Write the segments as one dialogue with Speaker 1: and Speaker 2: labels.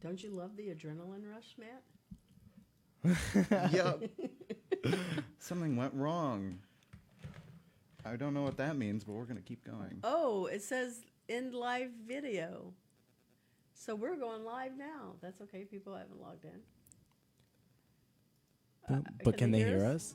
Speaker 1: Don't you love the adrenaline rush, Matt?
Speaker 2: Yep. Something went wrong. I don't know what that means, but we're going to keep going.
Speaker 1: Oh, it says end live video. So we're going live now. That's okay. People haven't logged in.
Speaker 3: But can they hear us?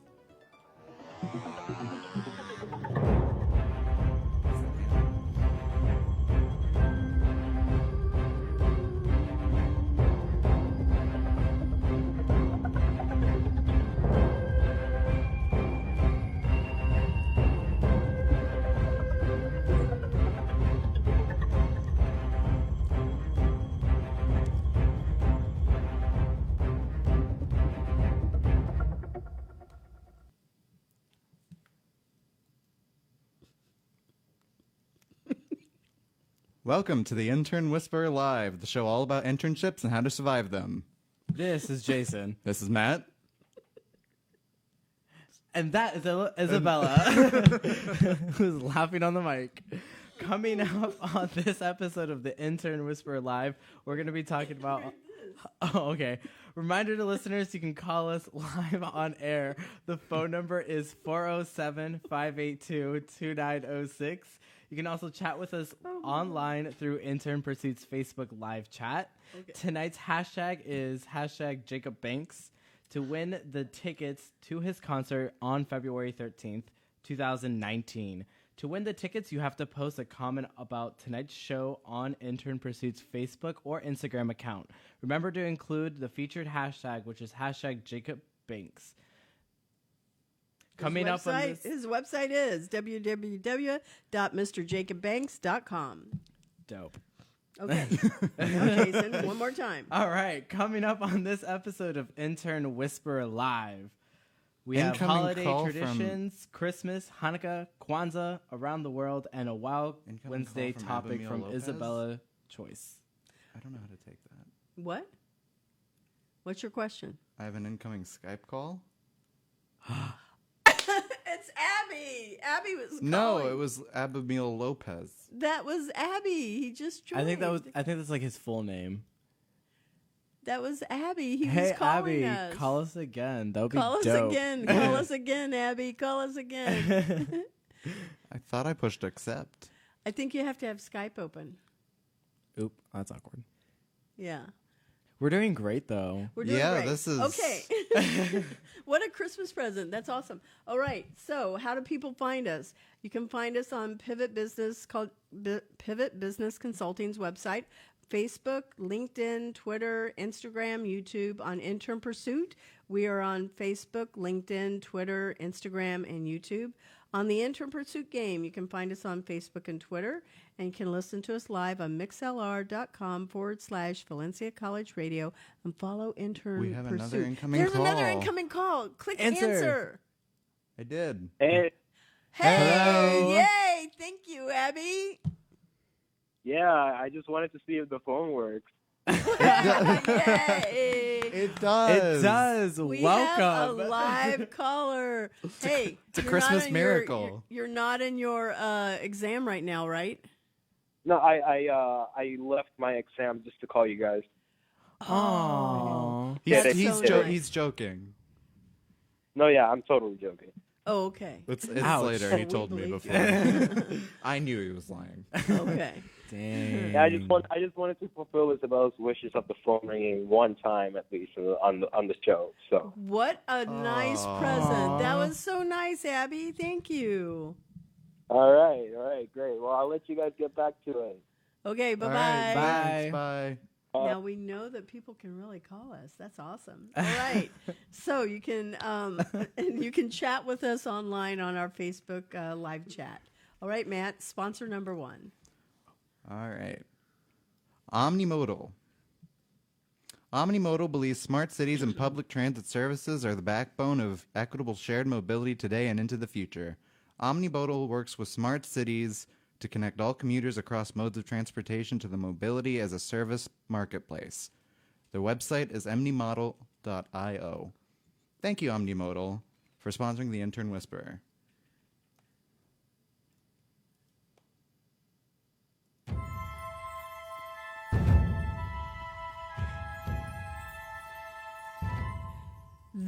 Speaker 2: Welcome to the Intern Whisperer Live, the show all about internships and how to survive them.
Speaker 3: This is Jason.
Speaker 2: This is Matt.
Speaker 3: And that is Isabella, who's laughing on the mic. Coming up on this episode of the Intern Whisperer Live, we're going to be talking about... Oh, okay. Reminder to listeners, you can call us live on air. The phone number is 407-582-2906. You can also chat with us online through Intern Pursuit's Facebook live chat. Okay. Tonight's hashtag is hashtag Jacob Banks to win the tickets to his concert on February 13th, 2019. To win the tickets, you have to post a comment about tonight's show on Intern Pursuit's Facebook or Instagram account. Remember to include the featured hashtag, which is hashtag Jacob Banks. Coming up on this...
Speaker 1: His website is www.mrjacobbanks.com.
Speaker 3: Dope.
Speaker 1: Okay. Okay, Jason, one more time.
Speaker 3: All right. Coming up on this episode of Intern Whisperer Live, we have holiday traditions, Christmas, Hanukkah, Kwanzaa, around the world, and a Wild Wednesday topic from Isabella Choice.
Speaker 2: I don't know how to take that.
Speaker 1: What? What's your question?
Speaker 2: I have an incoming Skype call.
Speaker 1: It's Abby. Abby was calling.
Speaker 2: No, it was Abamil Lopez.
Speaker 1: That was Abby. He just joined.
Speaker 3: I think that's like his full name.
Speaker 1: That was Abby. He was calling
Speaker 3: Abby,
Speaker 1: us.
Speaker 3: call us again. That would be
Speaker 1: dope. Call us again. Call us again, Abby. Call us again.
Speaker 2: I thought I pushed accept.
Speaker 1: I think you have to have Skype open.
Speaker 3: Oop, that's awkward.
Speaker 1: Yeah.
Speaker 3: We're doing great, though.
Speaker 1: We're doing great.
Speaker 2: This is...
Speaker 1: Okay. What a Christmas present. That's awesome. All right. So how do people find us? You can find us on Pivot Business Consulting's website, Facebook, LinkedIn, Twitter, Instagram, YouTube. On Intern Pursuit, we are on Facebook, LinkedIn, Twitter, Instagram, and YouTube. On the Intern Pursuit game, you can find us on Facebook and Twitter, and you can listen to us live on mixlr.com/Valencia College Radio and follow Intern Pursuit.
Speaker 2: We have another incoming
Speaker 1: There's
Speaker 2: call.
Speaker 1: another incoming call. Click answer.
Speaker 2: I did.
Speaker 4: Hey.
Speaker 1: Hey, yay. Thank you, Abby.
Speaker 4: Yeah, I just wanted to see if the phone works.
Speaker 1: Yay.
Speaker 2: It does.
Speaker 3: It does.
Speaker 1: We
Speaker 3: Welcome.
Speaker 1: have a live caller. Hey,
Speaker 2: it's a Christmas miracle.
Speaker 1: You're not in your exam right now, right?
Speaker 4: No, I left my exam just to call you guys.
Speaker 3: Oh,
Speaker 2: he's joking.
Speaker 4: No, yeah, I'm totally joking.
Speaker 1: Oh, okay.
Speaker 2: It's later. He told me before. I knew he was lying.
Speaker 1: Okay.
Speaker 3: Dang.
Speaker 4: Yeah, I just wanted to fulfill Isabella's wishes of the phone ringing one time at least on the show. So
Speaker 1: what a nice present. That was so nice, Abby. Thank you.
Speaker 4: All right, great. Well, I'll let you guys get back to it.
Speaker 1: Okay, bye-bye.
Speaker 3: Right, bye.
Speaker 2: Bye.
Speaker 1: Now we know that people can really call us. That's awesome. All right. So you can chat with us online on our Facebook live chat. All right, Matt, sponsor number 1.
Speaker 2: All right. Omnimodal. Omnimodal believes smart cities and public transit services are the backbone of equitable shared mobility today and into the future. Omnimodal works with smart cities to connect all commuters across modes of transportation to the mobility as a service marketplace. Their website is omnimodal.io. Thank you, Omnimodal, for sponsoring the Intern Whisperer.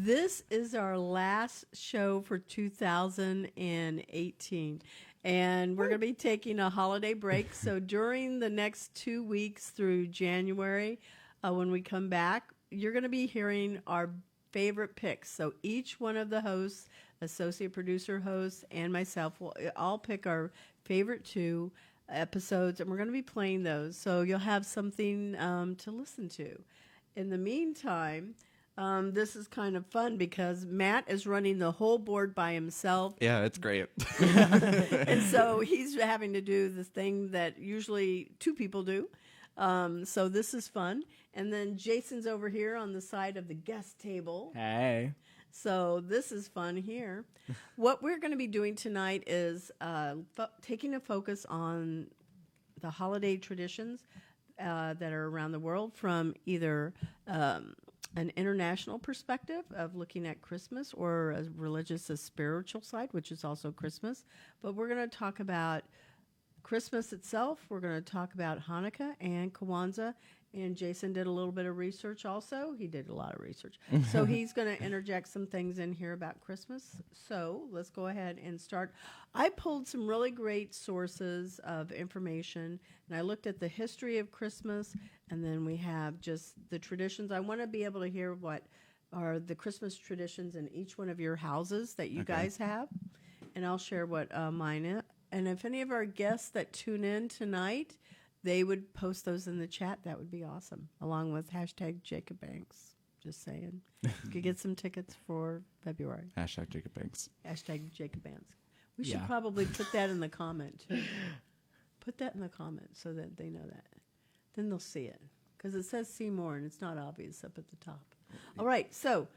Speaker 1: This is our last show for 2018. And we're going to be taking a holiday break. So during the next 2 weeks through January, when we come back, you're going to be hearing our favorite picks. So each one of the hosts, associate producer hosts, and myself will all pick our favorite 2 episodes, and we're going to be playing those. So you'll have something to listen to. In the meantime, this is kind of fun because Matt is running the whole board by himself.
Speaker 2: Yeah, it's great.
Speaker 1: And so he's having to do the thing that usually 2 people do. So this is fun. And then Jason's over here on the side of the guest table.
Speaker 3: Hey.
Speaker 1: So this is fun here. What we're going to be doing tonight is taking a focus on the holiday traditions that are around the world from either an international perspective of looking at Christmas or a religious, a spiritual side, which is also Christmas. But we're going to talk about Christmas itself. We're going to talk about Hanukkah and Kwanzaa. And Jason did a little bit of research also. He did a lot of research. So he's going to interject some things in here about Christmas. So let's go ahead and start. I pulled some really great sources of information, and I looked at the history of Christmas, and then we have just the traditions. I want to be able to hear what are the Christmas traditions in each one of your houses that you guys have, and I'll share what mine is. And if any of our guests that tune in tonight, they would post those in the chat, that would be awesome, along with hashtag Jacob Banks. Just saying. You could get some tickets for February.
Speaker 2: Hashtag Jacob Banks.
Speaker 1: Hashtag Jacob Banks. We should probably put that in the comment, too. Put that in the comment so that they know that. Then they'll see it. Because it says see more, and it's not obvious up at the top. All right, so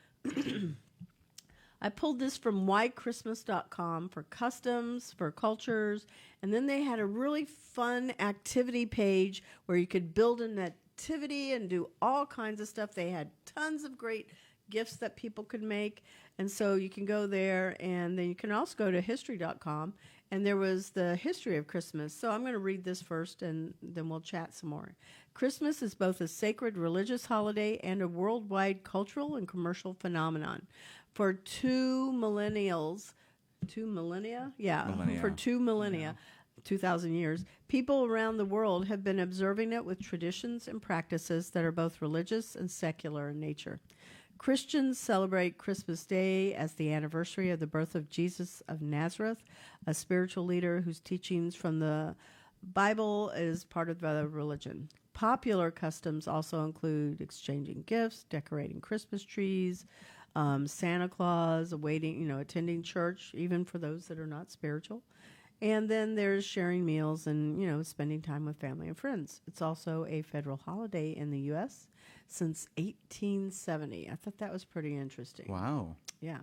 Speaker 1: I pulled this from whychristmas.com for customs, for cultures, and then they had a really fun activity page where you could build an activity and do all kinds of stuff. They had tons of great gifts that people could make, and so you can go there, and then you can also go to history.com, and there was the history of Christmas. So I'm going to read this first, and then we'll chat some more. Christmas is both a sacred religious holiday and a worldwide cultural and commercial phenomenon. For 2 millennia? Yeah, for 2 millennia, 2,000 years, people around the world have been observing it with traditions and practices that are both religious and secular in nature. Christians celebrate Christmas Day as the anniversary of the birth of Jesus of Nazareth, a spiritual leader whose teachings from the Bible is part of the religion. Popular customs also include exchanging gifts, decorating Christmas trees, Santa Claus, attending church, even for those that are not spiritual. And then there's sharing meals and, spending time with family and friends. It's also a federal holiday in the U.S. since 1870. I thought that was pretty interesting.
Speaker 2: Wow.
Speaker 1: Yeah.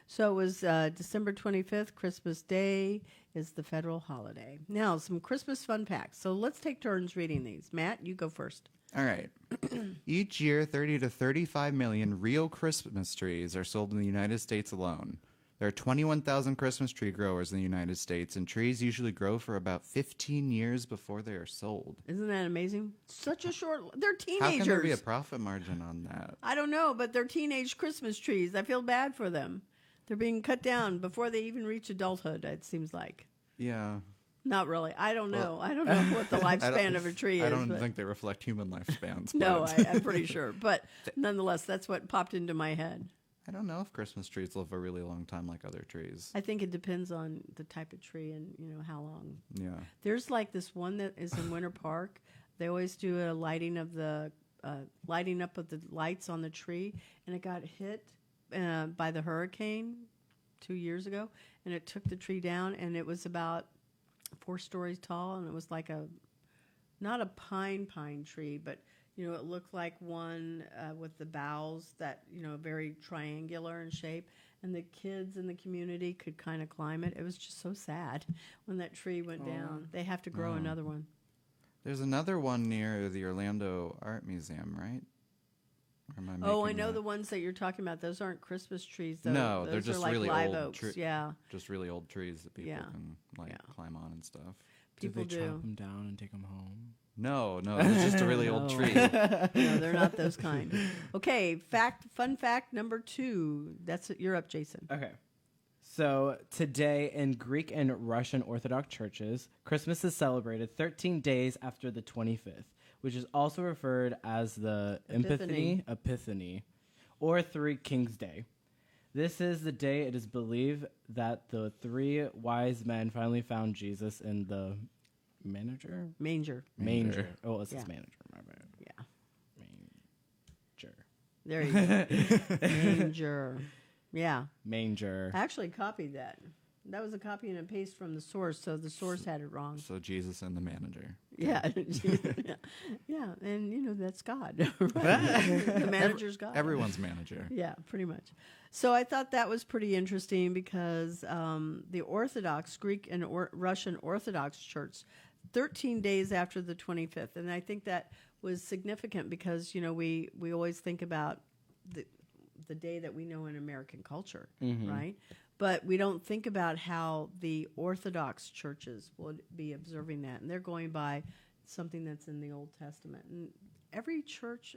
Speaker 1: So it was December 25th, Christmas Day is the federal holiday. Now, some Christmas fun facts. So let's take turns reading these. Matt, you go first.
Speaker 2: All right. Each year, 30 to 35 million real Christmas trees are sold in the United States alone. There are 21,000 Christmas tree growers in the United States, and trees usually grow for about 15 years before they are sold.
Speaker 1: Isn't that amazing? Such a short... They're teenagers.
Speaker 2: How can there be a profit margin on that?
Speaker 1: I don't know, but they're teenage Christmas trees. I feel bad for them. They're being cut down before they even reach adulthood, it seems like.
Speaker 2: Yeah.
Speaker 1: Not really. I don't know. I don't know what the lifespan of a tree is.
Speaker 2: I don't think they reflect human lifespans.
Speaker 1: No, I'm pretty sure. But nonetheless, that's what popped into my head.
Speaker 2: I don't know if Christmas trees live a really long time like other trees.
Speaker 1: I think it depends on the type of tree and, how long.
Speaker 2: Yeah.
Speaker 1: There's like this one that is in Winter Park. They always do a lighting up of the lights on the tree, and it got hit by the hurricane 2 years ago, and it took the tree down, and it was about 4 stories tall, and it was like not a pine tree, but it looked like one with the boughs that very triangular in shape, and the kids in the community could kind of climb it. It was just so sad when that tree went down. They have to grow another one.
Speaker 2: There's another one near the Orlando Art Museum, right?
Speaker 1: I know the ones that you're talking about. Those aren't Christmas trees, though.
Speaker 2: No,
Speaker 1: those
Speaker 2: they're just
Speaker 1: are like
Speaker 2: really
Speaker 1: live
Speaker 2: old.
Speaker 1: oaks. Yeah,
Speaker 2: just really old trees that people can climb on and stuff.
Speaker 1: People
Speaker 3: do they chop them down and take them home?
Speaker 2: No, it's just a really old tree.
Speaker 1: No, they're not those kind. Okay, fun fact number 2. You're up, Jason.
Speaker 3: Okay. So today in Greek and Russian Orthodox churches, Christmas is celebrated 13 days after the 25th, which is also referred as the Epiphany, or Three Kings Day. This is the day it is believed that the 3 wise men finally found Jesus in the manger. Oh, it says manager. My bad.
Speaker 1: Yeah.
Speaker 3: Manger.
Speaker 1: There you go. Manger. Yeah.
Speaker 3: Manger.
Speaker 1: I actually copied that. That was a copy and a paste from the source, so the source had it wrong.
Speaker 2: So Jesus and the manager.
Speaker 1: Yeah. Yeah, and that's God. Right? The manager's God.
Speaker 2: Everyone's manager.
Speaker 1: Yeah, pretty much. So I thought that was pretty interesting because the Orthodox, Greek and Russian Orthodox Church, 13 days after the 25th. And I think that was significant because, we always think about the day that we know in American culture, right? But we don't think about how the Orthodox churches would be observing that. And they're going by something that's in the Old Testament. And every church,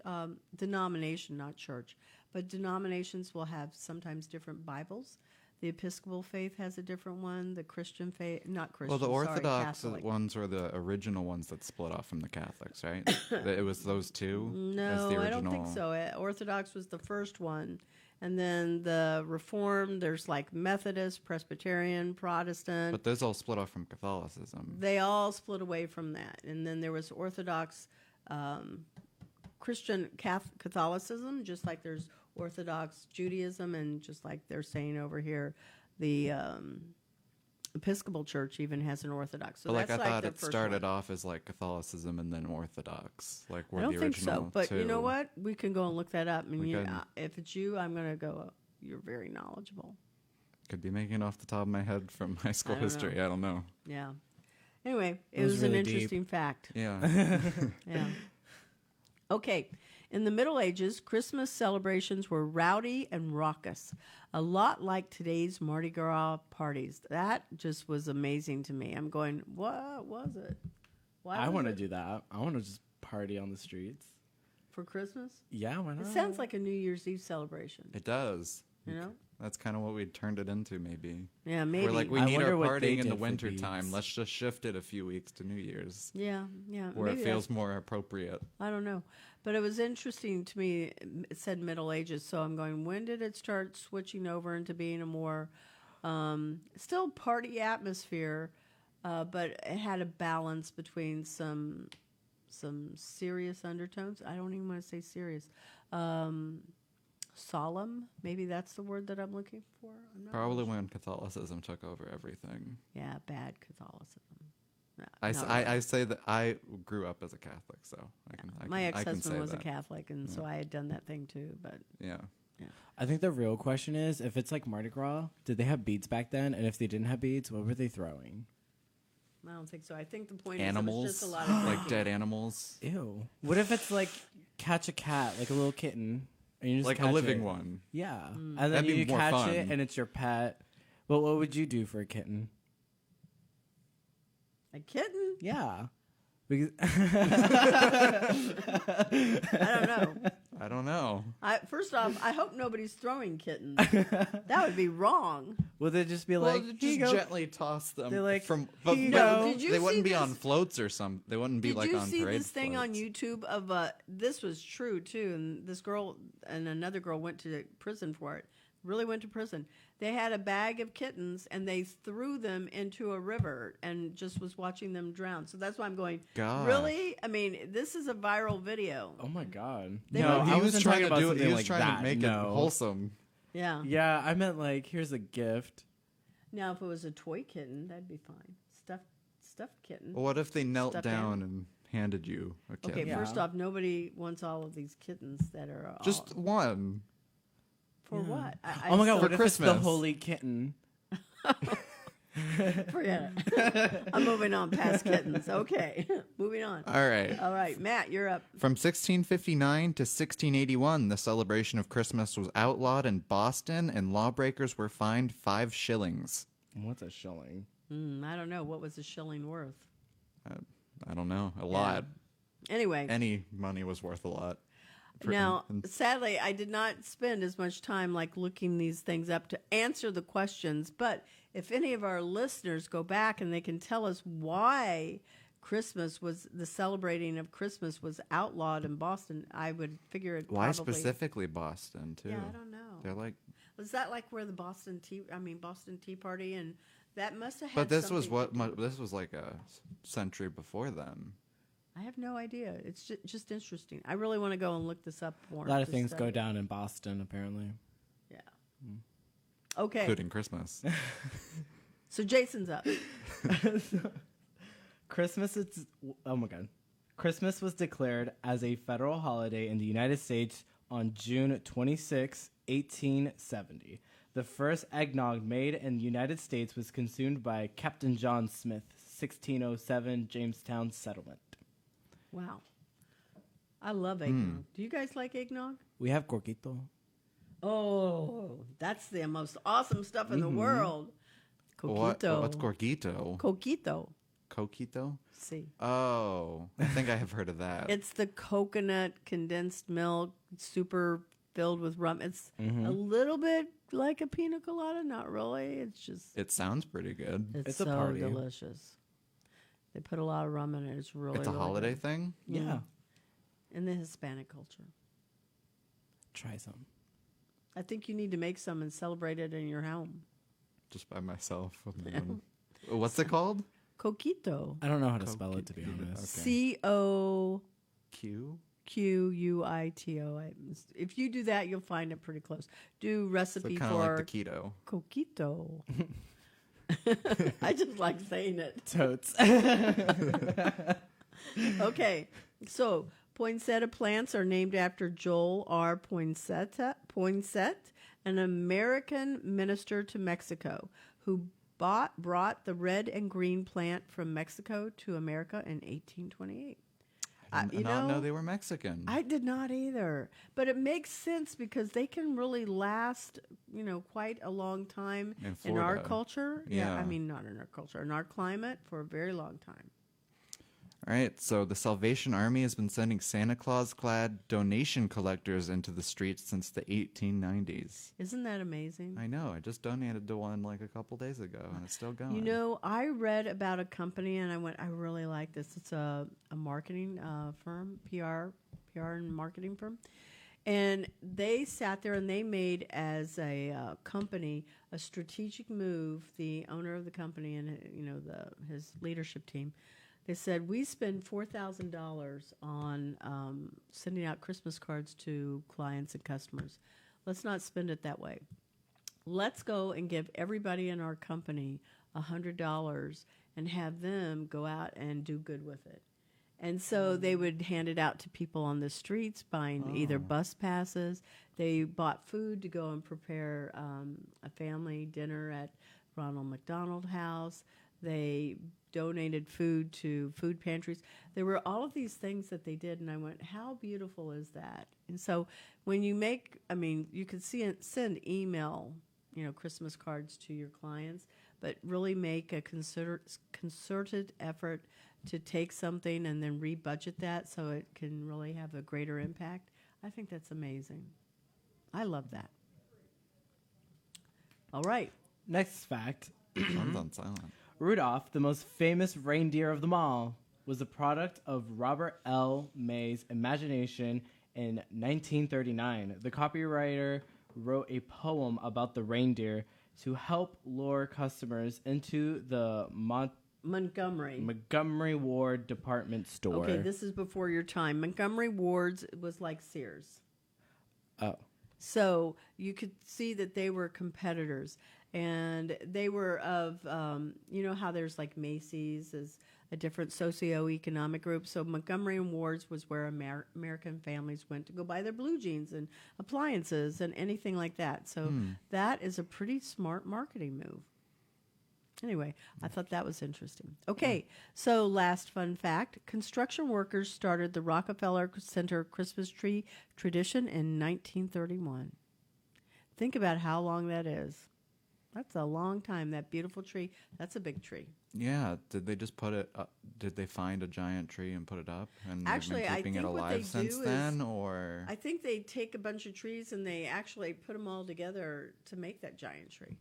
Speaker 1: denomination, not church, but denominations will have sometimes different Bibles. The Episcopal faith has a different one. The Christian faith, not Christian,
Speaker 2: Well, the Orthodox
Speaker 1: Catholic.
Speaker 2: ones were the original ones that split off from the Catholics, right? It was those two?
Speaker 1: No,
Speaker 2: as the
Speaker 1: I don't
Speaker 2: original...
Speaker 1: think so. Orthodox was the first one. And then the Reformed, there's like Methodist, Presbyterian, Protestant.
Speaker 2: But those all split off from Catholicism.
Speaker 1: They all split away from that. And then there was Orthodox Christian Catholicism, just like there's Orthodox Judaism, and just like they're saying over here, the Episcopal Church even has an Orthodox. So
Speaker 2: but
Speaker 1: that's
Speaker 2: I thought
Speaker 1: the
Speaker 2: it
Speaker 1: first
Speaker 2: started
Speaker 1: one.
Speaker 2: off as like Catholicism and then Orthodox, like
Speaker 1: I
Speaker 2: were
Speaker 1: don't
Speaker 2: the
Speaker 1: think
Speaker 2: original
Speaker 1: so, but
Speaker 2: two.
Speaker 1: you know what? We can go and look that up. And
Speaker 2: We could.
Speaker 1: if it's you, I'm going to go. You're very knowledgeable.
Speaker 2: Could be making it off the top of my head from high school
Speaker 1: don't
Speaker 2: history.
Speaker 1: know.
Speaker 2: I don't know.
Speaker 1: Yeah. Anyway, it
Speaker 3: was
Speaker 1: was an
Speaker 3: really deep.
Speaker 1: interesting fact.
Speaker 2: Yeah.
Speaker 1: Yeah. Okay. In the Middle Ages, Christmas celebrations were rowdy and raucous, a lot like today's Mardi Gras parties. That just was amazing to me. I'm going, what was it? Why
Speaker 3: I
Speaker 1: was
Speaker 3: want to
Speaker 1: it
Speaker 3: do that. I want to just party on the streets.
Speaker 1: for Christmas?
Speaker 3: Yeah, why not?
Speaker 1: It sounds like a New Year's Eve celebration.
Speaker 2: It does.
Speaker 1: You know?
Speaker 2: That's kind of what we turned it into, maybe.
Speaker 1: Yeah, maybe.
Speaker 2: We're like, we
Speaker 3: I
Speaker 2: need
Speaker 3: wonder
Speaker 2: our
Speaker 3: what they
Speaker 2: partying in the
Speaker 3: did for
Speaker 2: winter
Speaker 3: beads.
Speaker 2: time. Let's just shift it a few weeks to New Year's,
Speaker 1: yeah.
Speaker 2: where
Speaker 1: maybe
Speaker 2: it feels more appropriate.
Speaker 1: I don't know. But it was interesting to me. It said Middle Ages. So I'm going, when did it start switching over into being a more still party atmosphere, but it had a balance between some serious undertones. I don't even want to say serious. Solemn. Maybe that's the word that I'm looking for. I'm not
Speaker 2: Probably
Speaker 1: really sure.
Speaker 2: when Catholicism took over everything.
Speaker 1: Yeah, bad Catholicism. No,
Speaker 2: I say that I grew up as a Catholic, so
Speaker 1: my
Speaker 2: I can
Speaker 1: ex-husband
Speaker 2: say
Speaker 1: was a
Speaker 2: that.
Speaker 1: Catholic, and so I had done that thing too. But
Speaker 2: Yeah.
Speaker 3: I think the real question is, if it's like Mardi Gras, did they have beads back then? And if they didn't have beads, what were they throwing?
Speaker 1: I don't think so. I think the point
Speaker 2: Animals,
Speaker 1: is it was just a lot of
Speaker 2: like
Speaker 1: drinking.
Speaker 2: dead animals,
Speaker 3: Ew. What if it's like catch a cat, like a little kitten, and you just
Speaker 2: like a
Speaker 3: catch
Speaker 2: living
Speaker 3: it?
Speaker 2: one.
Speaker 3: Yeah.
Speaker 1: Mm.
Speaker 3: And then
Speaker 2: That'd be
Speaker 3: you
Speaker 2: more
Speaker 3: catch
Speaker 2: fun.
Speaker 3: it, and it's your pet. Well, what would you do for a kitten?
Speaker 1: A kitten?
Speaker 3: Yeah. Because
Speaker 1: I don't know.
Speaker 2: I don't know.
Speaker 1: First off, I hope nobody's throwing kittens. That would be wrong.
Speaker 3: Would they just be
Speaker 2: Well,
Speaker 3: like,
Speaker 2: just
Speaker 3: "Here you go."
Speaker 2: gently toss them.
Speaker 3: They're like,
Speaker 2: from,
Speaker 3: "Here you go."
Speaker 1: Did you
Speaker 2: they
Speaker 1: see
Speaker 2: wouldn't be
Speaker 1: this?
Speaker 2: on floats or some. They wouldn't be
Speaker 1: Did
Speaker 2: like
Speaker 1: you
Speaker 2: on
Speaker 1: see
Speaker 2: parade
Speaker 1: this thing on
Speaker 2: floats.
Speaker 1: YouTube of this was true too, and this girl and another girl went to prison for it. Really went to prison. They had a bag of kittens and they threw them into a river and just was watching them drown. So that's why I'm going,
Speaker 2: Gosh.
Speaker 1: really? I mean, this is a viral video.
Speaker 3: Oh my god.
Speaker 1: They
Speaker 3: no,
Speaker 1: would-
Speaker 3: I
Speaker 2: He was
Speaker 3: wasn't
Speaker 2: trying
Speaker 3: talking
Speaker 2: to
Speaker 3: about
Speaker 2: do it.
Speaker 3: something
Speaker 2: He was
Speaker 3: like
Speaker 2: trying
Speaker 3: that.
Speaker 2: to make
Speaker 3: no.
Speaker 2: it wholesome.
Speaker 1: Yeah.
Speaker 3: Yeah, I meant like, here's a gift.
Speaker 1: Now, if it was a toy kitten, that'd be fine. Stuffed kitten.
Speaker 2: Well, what if they knelt
Speaker 1: Stuffed
Speaker 2: down
Speaker 1: animal.
Speaker 2: and handed you a kitten?
Speaker 1: Okay,
Speaker 3: Yeah.
Speaker 1: first off, nobody wants all of these kittens that are all,
Speaker 2: Just one.
Speaker 1: for what?
Speaker 3: Oh my god,
Speaker 2: For
Speaker 3: what if it's the
Speaker 2: Christmas.
Speaker 3: holy kitten?
Speaker 1: Forget it. I'm moving on past kittens. Okay, moving on.
Speaker 2: All right.
Speaker 1: All right, Matt, you're up.
Speaker 2: From 1659 to 1681, the celebration of Christmas was outlawed in Boston, and lawbreakers were fined 5 shillings.
Speaker 3: What's a shilling?
Speaker 1: I don't know. What was a shilling worth?
Speaker 2: I don't know. A lot.
Speaker 1: Anyway.
Speaker 2: Any money was worth a lot.
Speaker 1: Now, sadly, I did not spend as much time like looking these things up to answer the questions. But if any of our listeners go back and they can tell us why the celebrating of Christmas was outlawed in Boston, I would figure it.
Speaker 2: Why
Speaker 1: probably,
Speaker 2: specifically Boston too?
Speaker 1: Yeah, I don't know.
Speaker 2: They're like,
Speaker 1: was that like where the Boston Tea Party, and that must have had.
Speaker 2: but this
Speaker 1: something
Speaker 2: was this was like a century before them.
Speaker 1: I have no idea. It's just interesting. I really want to go and look this up more.
Speaker 3: A lot of things go down in Boston, apparently.
Speaker 1: Yeah. Okay.
Speaker 2: Including Christmas.
Speaker 1: So Jason's up.
Speaker 3: Christmas was declared as a federal holiday in the United States on June 26, 1870. The first eggnog made in the United States was consumed by Captain John Smith, 1607 Jamestown settlement.
Speaker 1: Wow. I love eggnog. Do you guys like eggnog?
Speaker 3: We have corquito.
Speaker 1: Oh, that's the most awesome stuff in the world. Coquito.
Speaker 2: What's corquito?
Speaker 1: Coquito.
Speaker 2: Coquito?
Speaker 1: See.
Speaker 2: Oh, I think I have heard of that.
Speaker 1: It's the coconut condensed milk, super filled with rum. It's a little bit like a pina colada, not really. It's just.
Speaker 2: It sounds pretty good.
Speaker 1: It's
Speaker 3: a
Speaker 1: so
Speaker 3: party.
Speaker 1: delicious. They put a lot of rum in it. It's really.
Speaker 2: It's a
Speaker 1: really
Speaker 2: holiday
Speaker 1: good.
Speaker 2: thing?
Speaker 3: Yeah.
Speaker 1: In the Hispanic culture.
Speaker 3: Try some.
Speaker 1: I think you need to make some and celebrate it in your home.
Speaker 2: Just by myself. What's it called?
Speaker 1: Coquito.
Speaker 3: I don't know how to spell it, to be honest.
Speaker 2: Okay.
Speaker 1: Coquito.
Speaker 2: Q?
Speaker 1: If you do that, you'll find it pretty close. Do recipe
Speaker 2: So kind
Speaker 1: for
Speaker 2: of like the keto.
Speaker 1: coquito. I just like saying it.
Speaker 3: Totes.
Speaker 1: Okay, so poinsettia plants are named after Joel R. Poinsett, an American minister to Mexico who brought the red and green plant from Mexico to America in 1828.
Speaker 2: I did not know they were Mexican.
Speaker 1: I did not either, but it makes sense because they can really last, quite a long time in our culture.
Speaker 2: Yeah.
Speaker 1: I mean, not in our culture, in our climate for a very long time.
Speaker 2: All right, so the Salvation Army has been sending Santa Claus-clad donation collectors into the streets since the 1890s.
Speaker 1: Isn't that amazing?
Speaker 2: I know. I just donated to one like a couple days ago, and it's still going.
Speaker 1: I read about a company, and I really like this. It's a marketing firm, PR and marketing firm. And they sat there and they made as a company a strategic move. The owner of the company and his leadership team, they said, we spend $4,000 on sending out Christmas cards to clients and customers. Let's not spend it that way. Let's go and give everybody in our company $100 and have them go out and do good with it. And so they would hand it out to people on the streets, buying either bus passes. They bought food to go and prepare a family dinner at Ronald McDonald House. They donated food to food pantries. There were all of these things that they did, and I went, how beautiful is that? And so when you you could send email, Christmas cards to your clients, but really make a concerted effort to take something and then rebudget that so it can really have a greater impact. I think that's amazing. I love that. All right.
Speaker 3: Next fact.
Speaker 2: Sounds on silent.
Speaker 3: Rudolph, the most famous reindeer of them all, was the product of Robert L. May's imagination in 1939. The copywriter wrote a poem about the reindeer to help lure customers into the Montgomery Ward department store.
Speaker 1: Okay, this is before your time. Montgomery Ward's was like Sears.
Speaker 3: Oh.
Speaker 1: So you could see that they were competitors. And they were of, how there's like Macy's is a different socioeconomic group. So Montgomery and Ward's was where American families went to go buy their blue jeans and appliances and anything like that. So that is a pretty smart marketing move. Anyway, I thought that was interesting. Okay, so last fun fact. Construction workers started the Rockefeller Center Christmas tree tradition in 1931. Think about how long that is. That's a long time. That beautiful tree. That's a big tree.
Speaker 2: Yeah. Did they just put it up? Did they find a giant tree and put it up? And
Speaker 1: Actually,
Speaker 2: they've
Speaker 1: I
Speaker 2: been keeping
Speaker 1: think
Speaker 2: it
Speaker 1: what
Speaker 2: alive
Speaker 1: they
Speaker 2: since
Speaker 1: do
Speaker 2: then, or
Speaker 1: I think they take a bunch of trees and they actually put them all together to make that giant tree.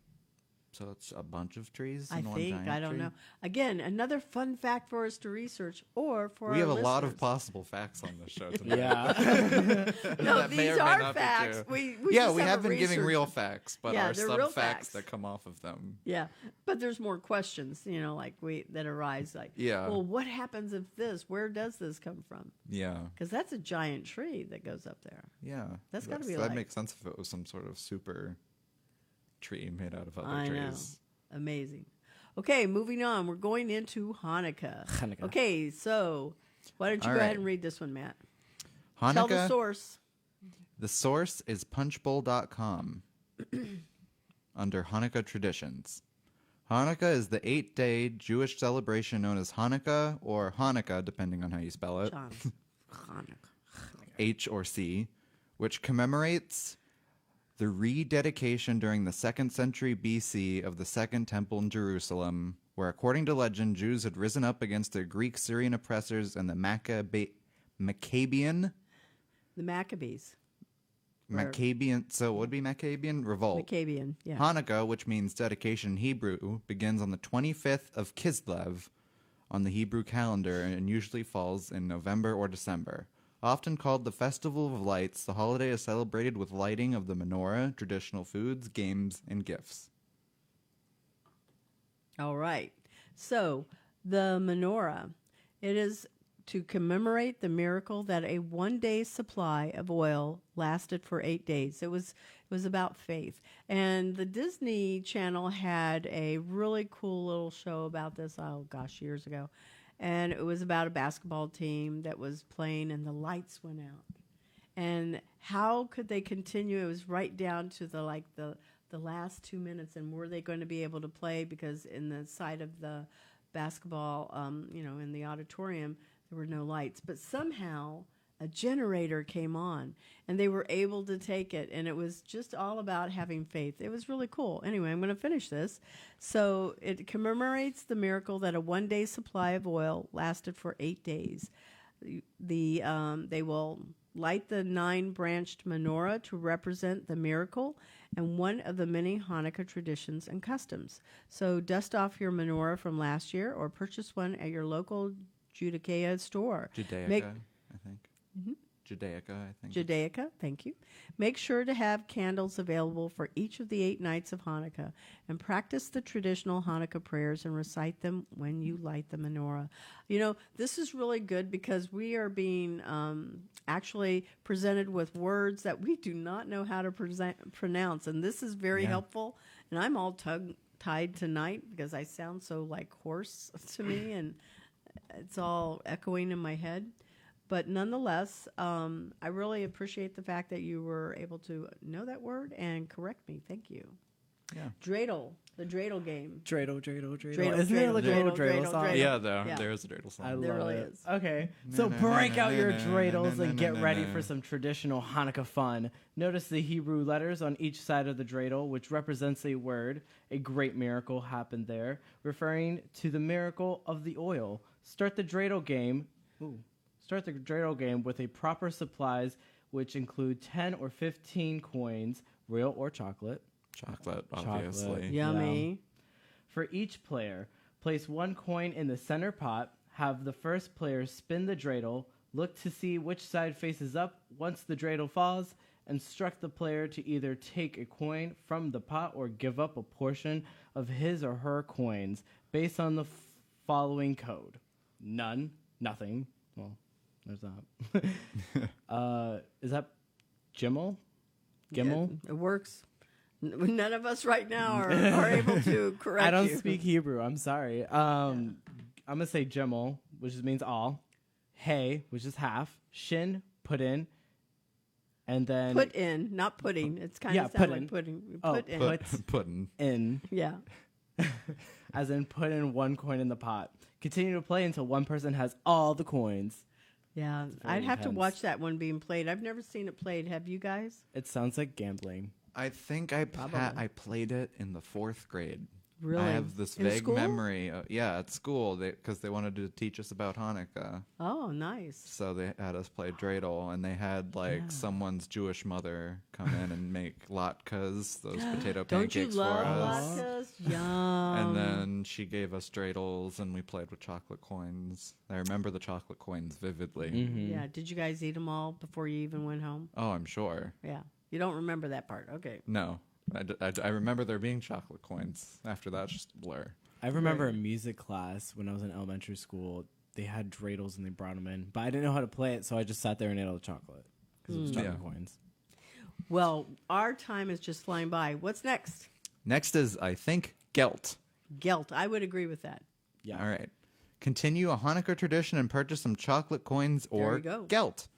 Speaker 2: so it's a bunch of trees
Speaker 1: I
Speaker 2: in one
Speaker 1: think.
Speaker 2: giant
Speaker 1: I don't
Speaker 2: tree?
Speaker 1: know. Again, another fun fact for us to research or for
Speaker 2: We
Speaker 1: our
Speaker 2: have a lot of
Speaker 1: listeners.
Speaker 2: possible facts on this show today.
Speaker 3: Yeah.
Speaker 1: No,
Speaker 2: That may
Speaker 1: these
Speaker 2: or may
Speaker 1: are
Speaker 2: not be
Speaker 1: facts.
Speaker 2: true.
Speaker 1: We
Speaker 2: Yeah,
Speaker 1: just
Speaker 2: we have
Speaker 1: haven't
Speaker 2: been giving
Speaker 1: researched
Speaker 2: real
Speaker 1: them.
Speaker 2: facts, but
Speaker 1: Yeah,
Speaker 2: are
Speaker 1: they're
Speaker 2: some
Speaker 1: real
Speaker 2: facts
Speaker 1: facts.
Speaker 2: that come off of them.
Speaker 1: Yeah, but there's more questions, like that arise. Like,
Speaker 2: Yeah.
Speaker 1: well, what happens if this? Where does this come from?
Speaker 2: Yeah.
Speaker 1: Because that's a giant tree that goes up there.
Speaker 2: Yeah.
Speaker 1: That's gotta be
Speaker 2: that
Speaker 1: like-
Speaker 2: makes sense if it was some sort of super tree made out of other
Speaker 1: I know.
Speaker 2: trees.
Speaker 1: Amazing. Okay, moving on. We're going into Hanukkah.
Speaker 3: Hanukkah.
Speaker 1: Okay, so why don't you
Speaker 2: All
Speaker 1: go
Speaker 2: right.
Speaker 1: ahead and read this one, Matt?
Speaker 2: Hanukkah.
Speaker 1: Tell the source.
Speaker 2: The source is punchbowl.com under Hanukkah traditions. Hanukkah is the 8-day Jewish celebration known as Hanukkah or Hanukkah, depending on how you spell it,
Speaker 1: John. Hanukkah.
Speaker 2: H or C, which commemorates the rededication during the 2nd century BC of the Second Temple in Jerusalem, where, according to legend, Jews had risen up against their Greek-Syrian oppressors and the Maccabean
Speaker 1: The Maccabees.
Speaker 2: so what would be Maccabean? Revolt.
Speaker 1: Maccabean, yeah.
Speaker 2: Hanukkah, which means dedication in Hebrew, begins on the 25th of Kislev on the Hebrew calendar and usually falls in November or December. Often called the Festival of Lights, the holiday is celebrated with lighting of the menorah, traditional foods, games, and gifts.
Speaker 1: All right. So the menorah, it is to commemorate the miracle that a one-day supply of oil lasted for 8 days. It was about faith. And the Disney Channel had a really cool little show about this, years ago. And it was about a basketball team that was playing and the lights went out. And how could they continue? It was right down to the last 2 minutes, and were they going to be able to play? Because in the side of the basketball, in the auditorium, there were no lights. But somehow a generator came on, and they were able to take it, and it was just all about having faith. It was really cool. Anyway, I'm going to finish this. So it commemorates the miracle that a one-day supply of oil lasted for 8 days. They will light the 9-branched menorah to represent the miracle and one of the many Hanukkah traditions and customs. So dust off your menorah from last year or purchase one at your local Judaica store.
Speaker 2: Judaica, I think.
Speaker 1: Mm-hmm.
Speaker 2: Judaica, I think.
Speaker 1: Judaica, thank you. Make sure to have candles available for each of the 8 nights of Hanukkah and practice the traditional Hanukkah prayers and recite them when you light the menorah. This is really good because we are being actually presented with words that we do not know how to pronounce, and this is very helpful. And I'm all tongue-tied tonight because I sound so hoarse to me, and it's all echoing in my head. But nonetheless, I really appreciate the fact that you were able to know that word and correct me. Thank you.
Speaker 2: Yeah.
Speaker 1: Dreidel, the Dreidel game.
Speaker 3: Dreidel.
Speaker 1: Dreidel,
Speaker 3: Isn't there like a little
Speaker 1: Dreidel,
Speaker 3: dreidel song?
Speaker 1: Dreidel.
Speaker 2: Yeah,
Speaker 1: Yeah.
Speaker 2: there is a dreidel song.
Speaker 3: I
Speaker 1: There
Speaker 3: love
Speaker 1: really
Speaker 3: it.
Speaker 1: is.
Speaker 3: Okay, so break out your dreidels and get ready for some traditional Hanukkah fun. Notice the Hebrew letters on each side of the dreidel, which represents a word. A great miracle happened there, referring to the miracle of the oil. Start the Dreidel game with a proper supplies, which include 10 or 15 coins, real or chocolate.
Speaker 2: Chocolate, obviously.
Speaker 3: Chocolate.
Speaker 1: Yummy.
Speaker 3: For each player, place 1 coin in the center pot, have the first player spin the dreidel, look to see which side faces up once the dreidel falls, instruct the player to either take a coin from the pot or give up a portion of his or her coins based on the following code. None, nothing. Well, there's that. Is that Gimel? Gimel?
Speaker 1: Yeah, it works. None of us right now are able to correct you.
Speaker 3: I don't speak Hebrew. I'm sorry. I'm going to say Gimel, which means all. Hey, which is half. Shin, put in. And then...
Speaker 1: Put in, not pudding. It's kind of sound like pudding. Put in.
Speaker 2: Pudding.
Speaker 3: In.
Speaker 1: Yeah.
Speaker 3: As in put in 1 coin in the pot. Continue to play until one person has all the coins.
Speaker 1: Yeah,
Speaker 3: very
Speaker 1: I'd have to
Speaker 3: intense.
Speaker 1: watch that one being played. I've never seen it played. Have you guys?
Speaker 3: It sounds like gambling.
Speaker 2: I think
Speaker 1: Probably.
Speaker 2: I played it in the 4th grade.
Speaker 1: Really?
Speaker 2: I have this
Speaker 1: In
Speaker 2: vague
Speaker 1: school?
Speaker 2: memory. Yeah, at school, because they wanted to teach us about Hanukkah.
Speaker 1: Oh, nice.
Speaker 2: So they had us play dreidel, and they had someone's Jewish mother come in and make latkes, those potato
Speaker 1: Don't you
Speaker 2: pancakes for
Speaker 1: love
Speaker 2: us.
Speaker 1: latkes? Yum.
Speaker 2: And then she gave us dreidels, and we played with chocolate coins. I remember the chocolate coins vividly.
Speaker 1: Yeah. Did you guys eat them all before you even went home?
Speaker 2: Oh, I'm sure.
Speaker 1: Yeah. You don't remember that part. Okay.
Speaker 2: No, I remember there being chocolate coins. After that, just a blur.
Speaker 3: I remember a music class when I was in elementary school. They had dreidels and they brought them in, but I didn't know how to play it, so I just sat there and ate all the chocolate because it was chocolate coins.
Speaker 1: Well, our time is just flying by. What's next?
Speaker 2: Next is, I think, gelt.
Speaker 1: Gelt. I would agree with that.
Speaker 3: Yeah.
Speaker 2: All right. Continue a Hanukkah tradition and purchase some chocolate coins or
Speaker 1: you go.
Speaker 2: gelt.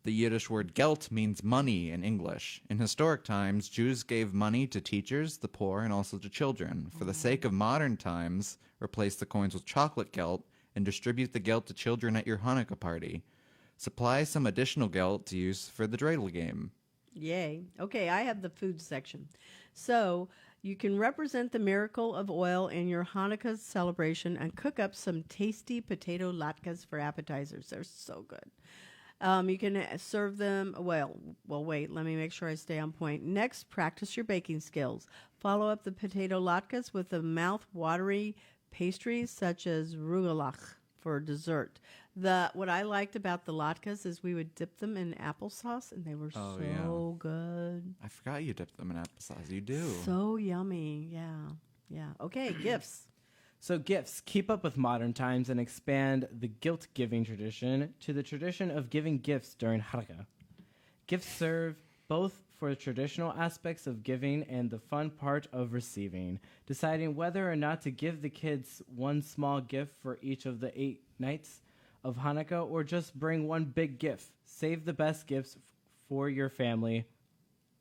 Speaker 2: The Yiddish word gelt means money in English. In historic times, Jews gave money to teachers, the poor, and also to children. For the sake of modern times, replace the coins with chocolate gelt and distribute the gelt to children at your Hanukkah party. Supply some additional gelt to use for the Dreidel Game.
Speaker 1: Yay. Okay, I have the food section. So you can represent the miracle of oil in your Hanukkah celebration and cook up some tasty potato latkes for appetizers. They're so good. You can serve them, well, wait, let me make sure I stay on point. Next, practice your baking skills. Follow up the potato latkes with the mouth-watery pastries such as rugelach for dessert. What I liked about the latkes is we would dip them in applesauce, and they were good.
Speaker 2: I forgot you dipped them in applesauce. You do.
Speaker 1: So yummy, yeah. Okay, gifts.
Speaker 3: So gifts, keep up with modern times and expand the guilt-giving tradition to the tradition of giving gifts during Hanukkah. Gifts serve both for the traditional aspects of giving and the fun part of receiving, deciding whether or not to give the kids one small gift for each of the 8 nights of Hanukkah or just bring one big gift. Save the best gifts for your family.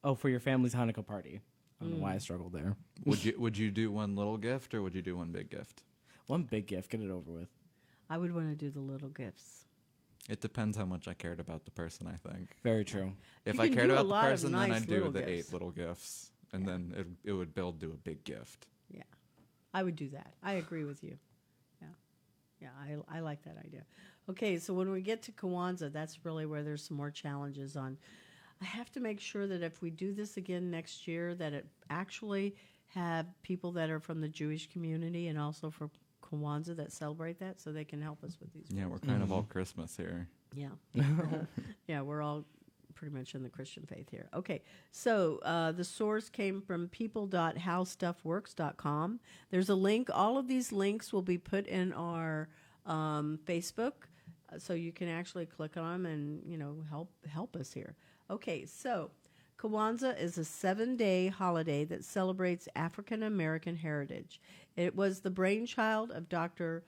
Speaker 3: Oh, for your family's Hanukkah party. I don't know why I struggled there.
Speaker 2: Would you do one little gift or would you do one big gift?
Speaker 3: One big gift, get it over with.
Speaker 1: I would want to do the little gifts.
Speaker 2: It depends how much I cared about the person, I think.
Speaker 3: Very true.
Speaker 2: If
Speaker 1: You
Speaker 2: I
Speaker 1: can
Speaker 2: cared
Speaker 1: do a
Speaker 2: about the
Speaker 1: lot of
Speaker 2: person, then
Speaker 1: nice
Speaker 2: I'd do
Speaker 1: little
Speaker 2: the
Speaker 1: gifts.
Speaker 2: 8 little gifts. And then it would build to a big gift.
Speaker 1: Yeah, I would do that. I agree with you. Yeah, I like that idea. Okay, so when we get to Kwanzaa, that's really where there's some more challenges on. I have to make sure that if we do this again next year, that it actually have people that are from the Jewish community and also for Kwanzaa that celebrate that, so they can help us with these.
Speaker 2: Yeah, we're kind of all Christmas here.
Speaker 1: Yeah. Yeah, we're all pretty much in the Christian faith here. Okay, so the source came from people.howstuffworks.com. There's a link. All of these links will be put in our Facebook, so you can actually click on them and, help us here. Okay, so Kwanzaa is a 7-day holiday that celebrates African American heritage. It was the brainchild of Dr.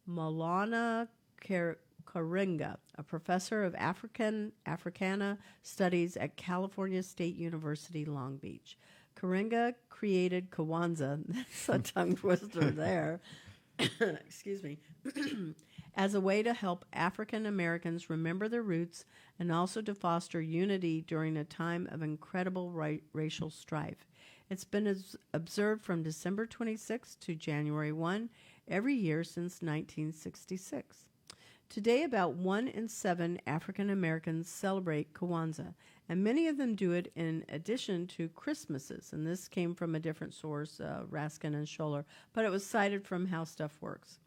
Speaker 1: Maulana Karenga, a professor of Africana Studies at California State University, Long Beach. Karenga created Kwanzaa, that's a tongue twister there, excuse me, as a way to help African Americans remember their roots and also to foster unity during a time of incredible racial strife. It's been observed from December 26 to January 1 every year since 1966. Today, about 1 in 7 African Americans celebrate Kwanzaa, and many of them do it in addition to Christmases. And this came from a different source, Raskin and Scholler, but it was cited from How Stuff Works.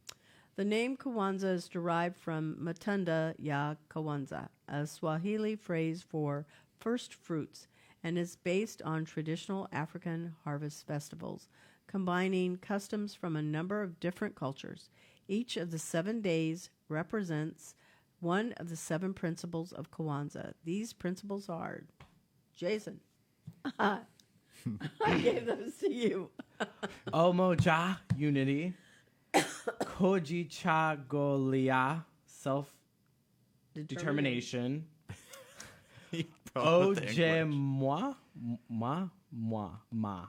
Speaker 1: The name Kwanzaa is derived from Matunda ya Kwanzaa, a Swahili phrase for first fruits, and is based on traditional African harvest festivals, combining customs from a number of different cultures. Each of the 7 days represents one of the 7 principles of Kwanzaa. These principles are, Jason, I gave those to you.
Speaker 3: Omoja, unity. Koji cha golia, self-determination. Oje moi, ma.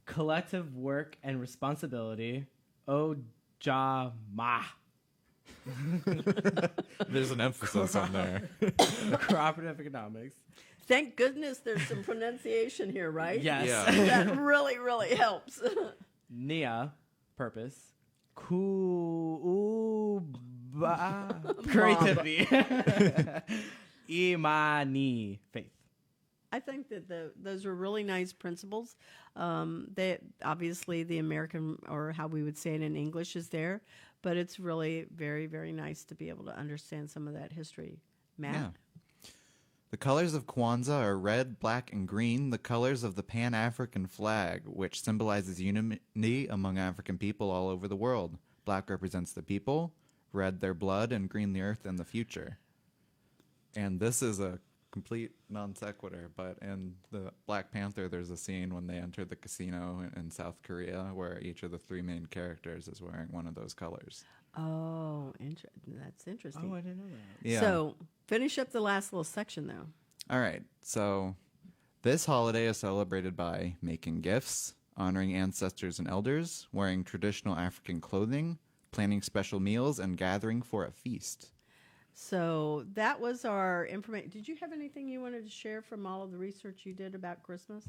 Speaker 3: Collective work and responsibility. Oja ma.
Speaker 2: There's an emphasis on there.
Speaker 3: Cooperative economics.
Speaker 1: Thank goodness there's some pronunciation here, right?
Speaker 3: Yes.
Speaker 2: Yeah.
Speaker 1: That really, really helps.
Speaker 3: Nia, purpose. Creativity. Imani, faith.
Speaker 1: I think that those are really nice principles. They obviously the American, or how we would say it in English, is there, but it's really very, very nice to be able to understand some of that history. Matt?
Speaker 2: Yeah. The colors of Kwanzaa are red, black, and green, the colors of the Pan-African flag, which symbolizes unity among African people all over the world. Black represents the people, red their blood, and green the earth and the future. And this is a complete non sequitur, but in the Black Panther, there's a scene when they enter the casino in South Korea where each of the three main characters is wearing one of those colors.
Speaker 1: Oh, that's interesting.
Speaker 3: Oh, I didn't know that.
Speaker 2: Yeah.
Speaker 1: So finish up the last little section, though.
Speaker 2: All right. So this holiday is celebrated by making gifts, honoring ancestors and elders, wearing traditional African clothing, planning special meals, and gathering for a feast.
Speaker 1: So that was our information. Did you have anything you wanted to share from all of the research you did about Christmas?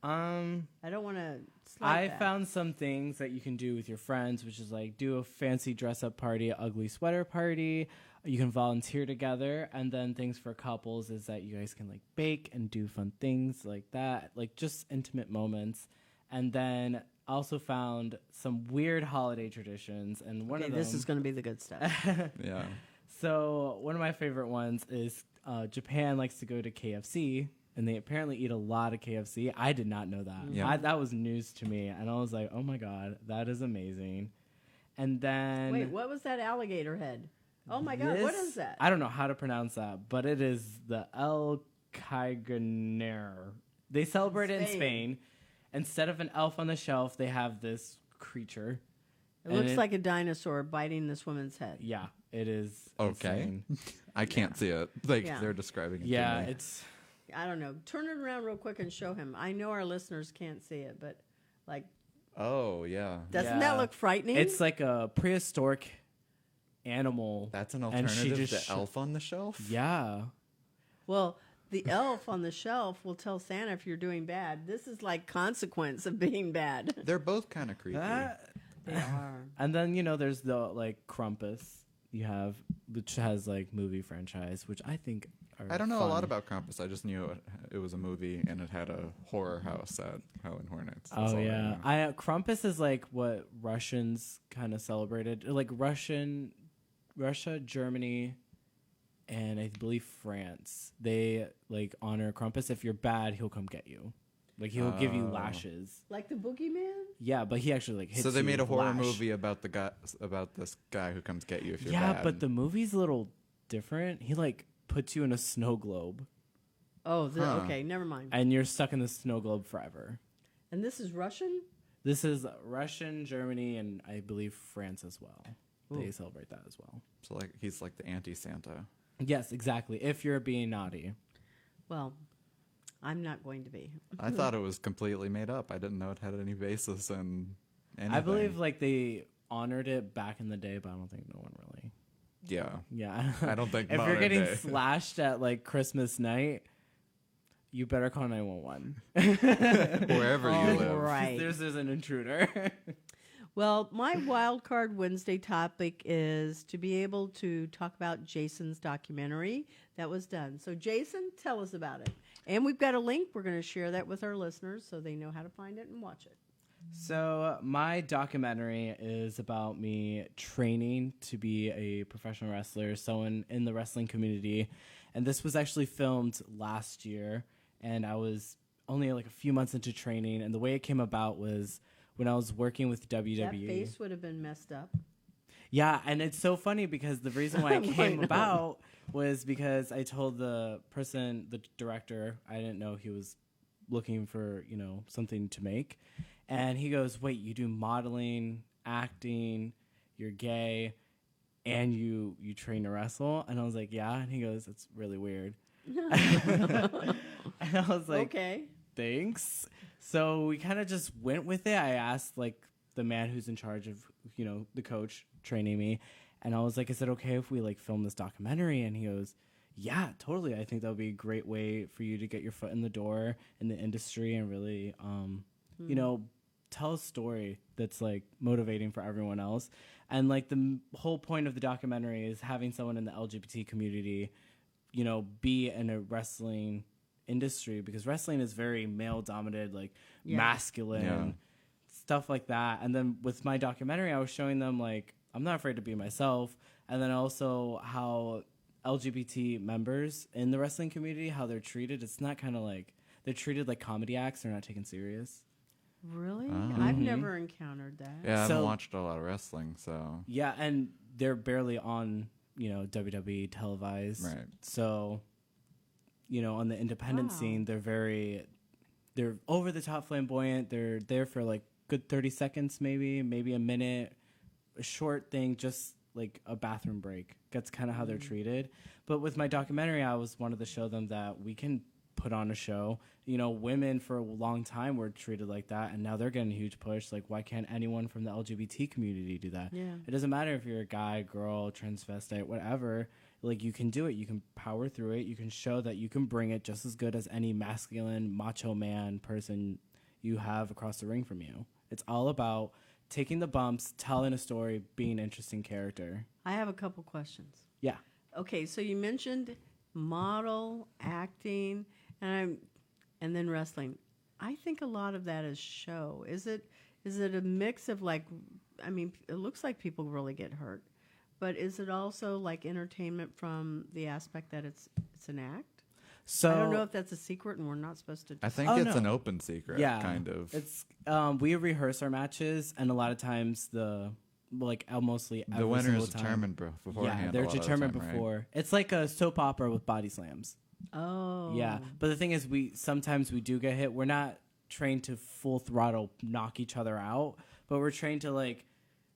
Speaker 1: I don't want to.
Speaker 3: I found some things that you can do with your friends, which is like do a fancy dress-up party, ugly sweater party. You can volunteer together, and then things for couples is that you guys can like bake and do fun things like that, like just intimate moments. And then also found some weird holiday traditions, and one of them.
Speaker 1: This is going to be the good stuff.
Speaker 2: Yeah.
Speaker 3: So one of my favorite ones is Japan likes to go to KFC, and they apparently eat a lot of KFC. I did not know that.
Speaker 2: Yeah.
Speaker 3: That was news to me, and I was like, oh my God, that is amazing. And then...
Speaker 1: Wait, what was that alligator head? Oh my God, what is that?
Speaker 3: I don't know how to pronounce that, but it is the El Caiganer. They celebrate it in Spain. Instead of an elf on the shelf, they have this creature.
Speaker 1: It looks like a dinosaur biting this woman's head.
Speaker 3: Yeah, it is.
Speaker 2: Okay.
Speaker 3: Insane.
Speaker 2: I can't see it. They're describing it.
Speaker 3: Yeah,
Speaker 2: to me.
Speaker 3: it's...
Speaker 1: I don't know. Turn it around real quick and show him. I know our listeners can't see it, but like,
Speaker 2: Oh, yeah.
Speaker 1: doesn't that look frightening?
Speaker 3: It's like a prehistoric animal.
Speaker 2: That's an
Speaker 3: and she
Speaker 2: alternative
Speaker 3: just
Speaker 2: to Elf on the Shelf?
Speaker 3: Yeah.
Speaker 1: Well, the elf on the shelf will tell Santa if you're doing bad. This is like consequence of being bad.
Speaker 2: They're both kind of creepy.
Speaker 1: They are.
Speaker 3: And then, there's the, like, Krampus you have, which has, like, movie franchise, which I think are
Speaker 2: I don't know
Speaker 3: fun.
Speaker 2: a lot about Krampus. I just knew it was a movie and it had a horror house at Howlin' Hornets. That's
Speaker 3: Oh,
Speaker 2: all I
Speaker 3: yeah.
Speaker 2: know.
Speaker 3: Krampus is, like, what Russians kind of celebrated. Like, Russia, Germany, and I believe France. They, like, honor Krampus. If you're bad, he'll come get you. Like, he'll give you lashes.
Speaker 1: Like the boogeyman?
Speaker 3: Yeah, but he actually, like, hits
Speaker 2: So they
Speaker 3: you
Speaker 2: made a
Speaker 3: with
Speaker 2: horror
Speaker 3: lash.
Speaker 2: movie about this guy who comes get you if you're
Speaker 3: Yeah,
Speaker 2: bad.
Speaker 3: but the movie's a little different. He, like, puts you in a snow globe,
Speaker 1: Oh, okay. Never mind.
Speaker 3: and you're stuck in the snow globe forever.
Speaker 1: And this is Russian?
Speaker 3: This is Russian, Germany, and I believe France as well. They celebrate that as well.
Speaker 2: So like he's like the anti-Santa.
Speaker 3: Yes, exactly. If you're being naughty.
Speaker 1: Well, I'm not going to be.
Speaker 2: I thought it was completely made up. I didn't know it had any basis in anything.
Speaker 3: I believe like they honored it back in the day, but I don't think no one really.
Speaker 2: Yeah.
Speaker 3: Yeah.
Speaker 2: I don't think
Speaker 3: if you're
Speaker 2: modern
Speaker 3: getting
Speaker 2: day.
Speaker 3: slashed at like Christmas night, you better call 911.
Speaker 2: Wherever you live.
Speaker 1: Right.
Speaker 3: There's an intruder.
Speaker 1: Well, my Wild Card Wednesday topic is to be able to talk about Jason's documentary that was done. So, Jason, tell us about it. And we've got a link. We're going to share that with our listeners so they know how to find it and watch it.
Speaker 3: So my documentary is about me training to be a professional wrestler, someone in the wrestling community. And this was actually filmed last year, and I was only like a few months into training. And the way it came about was when I was working with WWE.
Speaker 1: That face would have been messed up.
Speaker 3: Yeah, and it's so funny because the reason why it came about was because I told the director, I didn't know he was looking for, something to make. And he goes, wait, you do modeling, acting, you're gay, and you train to wrestle? And I was like, yeah. And he goes, that's really weird. And I was like,
Speaker 1: Okay.
Speaker 3: Thanks. So we kind of just went with it. I asked like the man who's in charge of, the coach training me. And I was like, is it okay if we like film this documentary? And he goes, Yeah, totally. I think that would be a great way for you to get your foot in the door in the industry and really, you know, tell a story that's like motivating for everyone else. And like the whole point of the documentary is having someone in the LGBT community, you know, be in a wrestling industry, because wrestling is very male dominated, like masculine stuff like that. And then with my documentary, I was showing them like, I'm not afraid to be myself. And then also how LGBT members in the wrestling community, how they're treated. It's not kind of like they're treated like comedy acts. They're not taken serious.
Speaker 1: Really? I've never encountered that.
Speaker 2: Yeah, I
Speaker 3: So-
Speaker 2: haven't watched a lot of wrestling, so
Speaker 3: Yeah, and they're barely on, you know, WWE televised.
Speaker 2: Right.
Speaker 3: So, you know, on the independent scene, they're over the top flamboyant. They're there for like good 30 seconds, maybe a minute, a short thing, just like a bathroom break. That's kind of how they're treated. But with my documentary, I wanted to show them that we can put on a show. You know, women for a long time were treated like that, and now they're getting a huge push. Like, why can't anyone from the LGBT community do that?
Speaker 1: Yeah.
Speaker 3: It doesn't matter if you're a guy, girl, transvestite, whatever. Like, you can do it. You can power through it. You can show that you can bring it just as good as any masculine, macho man person you have across the ring from you. It's all about taking the bumps, telling a story, being an interesting character.
Speaker 1: I have a couple questions.
Speaker 3: Yeah.
Speaker 1: Okay, so you mentioned model, acting, and then wrestling. I think a lot of that is show. Is it a mix of like, I mean, it looks like people really get hurt, but is it also like entertainment from the aspect that it's an act?
Speaker 3: So
Speaker 1: I don't know if that's a secret and we're not supposed to.
Speaker 2: I think it's an open secret, kind of.
Speaker 3: It's we rehearse our matches, and a lot of times mostly
Speaker 2: The
Speaker 3: every
Speaker 2: winner
Speaker 3: single
Speaker 2: is
Speaker 3: time.
Speaker 2: determined beforehand.
Speaker 3: Yeah, they're
Speaker 2: a lot of the
Speaker 3: determined
Speaker 2: time, right?
Speaker 3: before. It's like a soap opera with body slams.
Speaker 1: Oh.
Speaker 3: Yeah, but the thing is, sometimes we do get hit. We're not trained to full throttle knock each other out, but we're trained to like